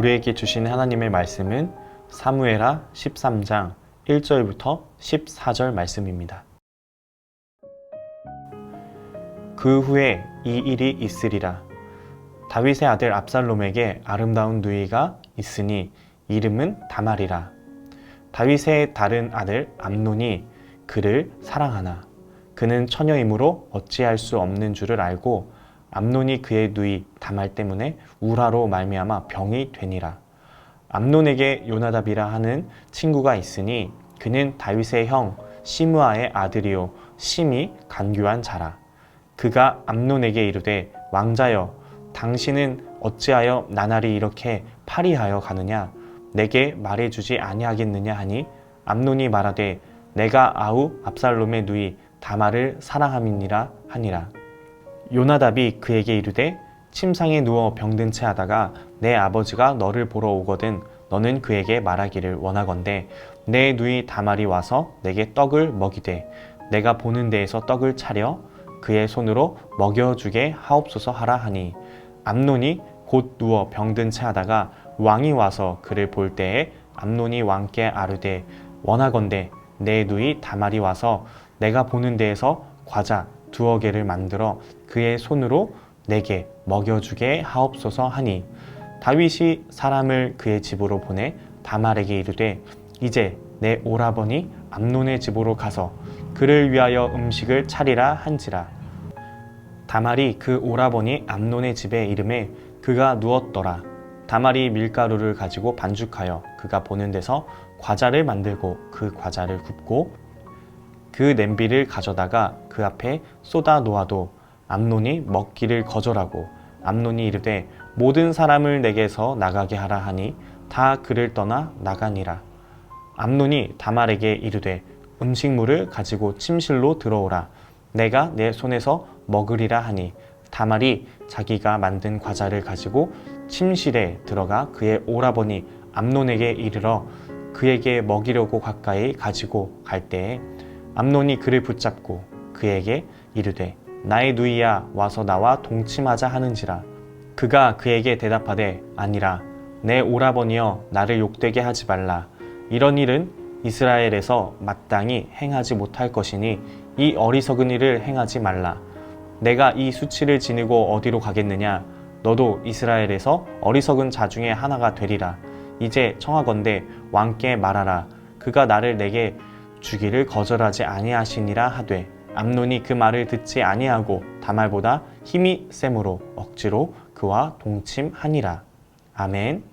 우리에게 주신 하나님의 말씀은 사무엘하 13장 1절부터 14절 말씀입니다. 그 후에 이 일이 있으리라. 다윗의 아들 압살롬에게 아름다운 누이가 있으니 이름은 다말이라. 다윗의 다른 아들 암논이 그를 사랑하나 그는 처녀이므로 어찌할 수 없는 줄을 알고 암논이 그의 누이 다말 때문에 우라로 말미암아 병이 되니라. 암논에게 요나답이라 하는 친구가 있으니 그는 다윗의 형 시므아의 아들이요 심히 간교한 자라. 그가 암논에게 이르되 왕자여 당신은 어찌하여 나날이 이렇게 파리하여 가느냐 내게 말해주지 아니하겠느냐 하니 암논이 말하되 내가 아우 압살롬의 누이 다말을 사랑함이니라 하니라. 요나답이 그에게 이르되 침상에 누워 병든 채 하다가 내 아버지가 너를 보러 오거든 너는 그에게 말하기를 원하건대 내 누이 다말이 와서 내게 떡을 먹이되 내가 보는 데에서 떡을 차려 그의 손으로 먹여주게 하옵소서 하라 하니 암논이 곧 누워 병든 채 하다가 왕이 와서 그를 볼 때에 암논이 왕께 아뢰되 원하건대 내 누이 다말이 와서 내가 보는 데에서 과자 2개를 만들어 그의 손으로 내게 먹여주게 하옵소서 하니 다윗이 사람을 그의 집으로 보내 다말에게 이르되 이제 내 오라버니 암논의 집으로 가서 그를 위하여 음식을 차리라 한지라. 다말이 그 오라버니 암논의 집에 이름에 그가 누웠더라. 다말이 밀가루를 가지고 반죽하여 그가 보는 데서 과자를 만들고 그 과자를 굽고 그 냄비를 가져다가 그 앞에 쏟아 놓아도 암논이 먹기를 거절하고 암논이 이르되 모든 사람을 내게서 나가게 하라 하니 다 그를 떠나 나가니라. 암논이 다말에게 이르되 음식물을 가지고 침실로 들어오라. 내가 내 손에서 먹으리라 하니 다말이 자기가 만든 과자를 가지고 침실에 들어가 그의 오라버니 암논에게 이르러 그에게 먹이려고 가까이 가지고 갈 때에 암논이 그를 붙잡고 그에게 이르되 나의 누이야 와서 나와 동침하자 하는지라. 그가 그에게 대답하되 아니라 내 오라버니여 나를 욕되게 하지 말라. 이런 일은 이스라엘에서 마땅히 행하지 못할 것이니 이 어리석은 일을 행하지 말라. 내가 이 수치를 지니고 어디로 가겠느냐. 너도 이스라엘에서 어리석은 자 중에 하나가 되리라. 이제 청하건대 왕께 말하라. 그가 나를 내게 주기를 거절하지 아니하시니라 하되 암논이 그 말을 듣지 아니하고 다말보다 힘이 세므로 억지로 그와 동침하니라. 아멘.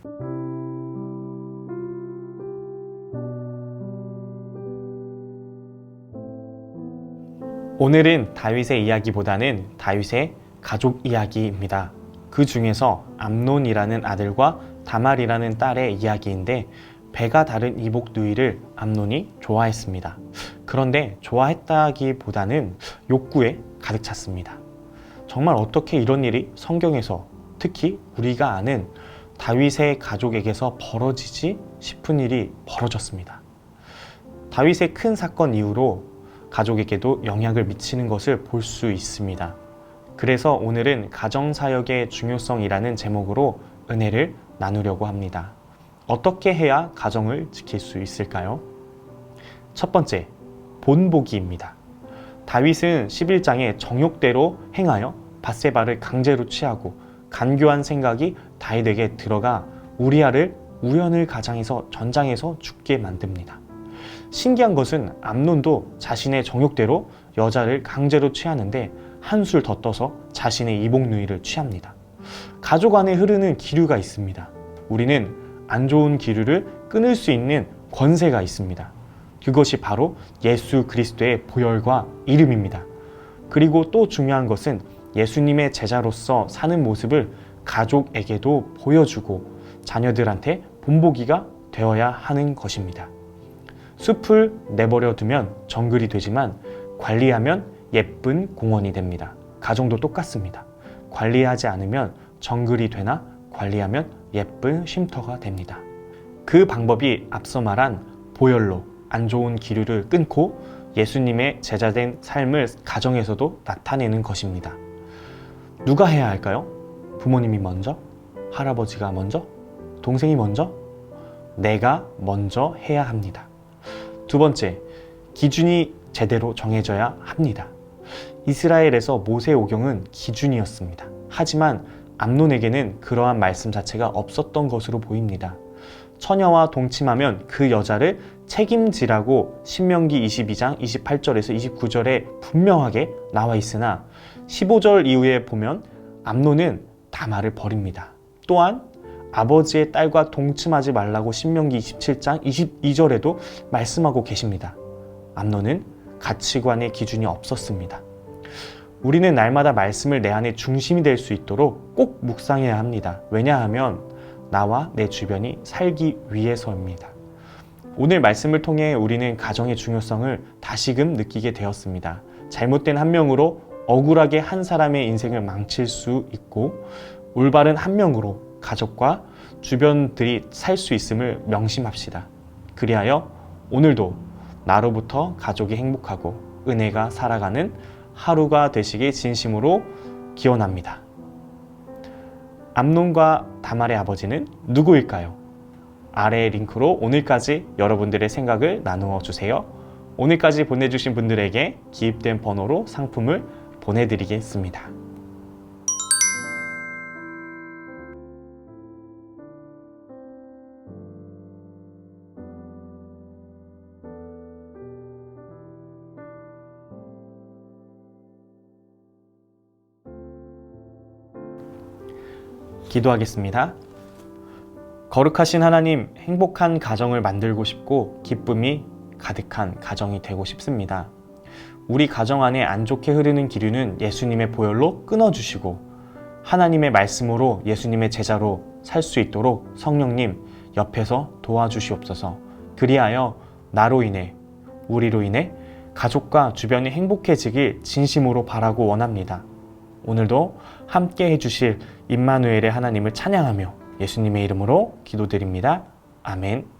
오늘은 다윗의 이야기보다는 다윗의 가족 이야기입니다. 그 중에서 암논이라는 아들과 다말이라는 딸의 이야기인데 배가 다른 이복 누이를 암논이 좋아했습니다. 그런데 좋아했다기보다는 욕구에 가득 찼습니다. 정말 어떻게 이런 일이 성경에서 특히 우리가 아는 다윗의 가족에게서 벌어지지 싶은 일이 벌어졌습니다. 다윗의 큰 사건 이후로 가족에게도 영향을 미치는 것을 볼 수 있습니다. 그래서 오늘은 가정사역의 중요성이라는 제목으로 은혜를 나누려고 합니다. 어떻게 해야 가정을 지킬 수 있을까요? 첫 번째, 본보기입니다. 다윗은 11장에 정욕대로 행하여 밧세바를 강제로 취하고 간교한 생각이 다윗에게 들어가 우리아를 우연을 가장해서 전장에서 죽게 만듭니다. 신기한 것은 암논도 자신의 정욕대로 여자를 강제로 취하는데 한술 더 떠서 자신의 이복누이를 취합니다. 가족 안에 흐르는 기류가 있습니다. 우리는 안 좋은 기류를 끊을 수 있는 권세가 있습니다. 그것이 바로 예수 그리스도의 보혈과 이름입니다. 그리고 또 중요한 것은 예수님의 제자로서 사는 모습을 가족에게도 보여주고 자녀들한테 본보기가 되어야 하는 것입니다. 숲을 내버려 두면 정글이 되지만 관리하면 예쁜 공원이 됩니다. 가정도 똑같습니다. 관리하지 않으면 정글이 되나 관리하면 예쁜 쉼터가 됩니다. 그 방법이 앞서 말한 보혈로 안 좋은 기류를 끊고 예수님의 제자된 삶을 가정에서도 나타내는 것입니다. 누가 해야 할까요? 부모님이 먼저? 할아버지가 먼저? 동생이 먼저? 내가 먼저 해야 합니다. 두 번째, 기준이 제대로 정해져야 합니다. 이스라엘에서 모세 오경은 기준이었습니다. 하지만 암논에게는 그러한 말씀 자체가 없었던 것으로 보입니다. 처녀와 동침하면 그 여자를 책임지라고 신명기 22장 28절에서 29절에 분명하게 나와 있으나 15절 이후에 보면 암논은 다말을 버립니다. 또한 아버지의 딸과 동침하지 말라고 신명기 27장 22절에도 말씀하고 계십니다. 암논은 가치관의 기준이 없었습니다. 우리는 날마다 말씀을 내 안에 중심이 될 수 있도록 꼭 묵상해야 합니다. 왜냐하면 나와 내 주변이 살기 위해서입니다. 오늘 말씀을 통해 우리는 가정의 중요성을 다시금 느끼게 되었습니다. 잘못된 한 명으로 억울하게 한 사람의 인생을 망칠 수 있고 올바른 한 명으로 가족과 주변들이 살 수 있음을 명심합시다. 그리하여 오늘도 나로부터 가족이 행복하고 은혜가 살아가는 하루가 되시길 진심으로 기원합니다. 암논과 다말의 아버지는 누구일까요? 아래의 링크로 오늘까지 여러분들의 생각을 나누어 주세요. 오늘까지 보내주신 분들에게 기입된 번호로 상품을 보내드리겠습니다. 기도하겠습니다. 거룩하신 하나님, 행복한 가정을 만들고 싶고 기쁨이 가득한 가정이 되고 싶습니다. 우리 가정 안에 안 좋게 흐르는 기류는 예수님의 보혈로 끊어주시고 하나님의 말씀으로 예수님의 제자로 살 수 있도록 성령님 옆에서 도와주시옵소서. 그리하여 나로 인해, 우리로 인해 가족과 주변이 행복해지길 진심으로 바라고 원합니다. 오늘도 함께 해주실 임마누엘의 하나님을 찬양하며 예수님의 이름으로 기도드립니다. 아멘.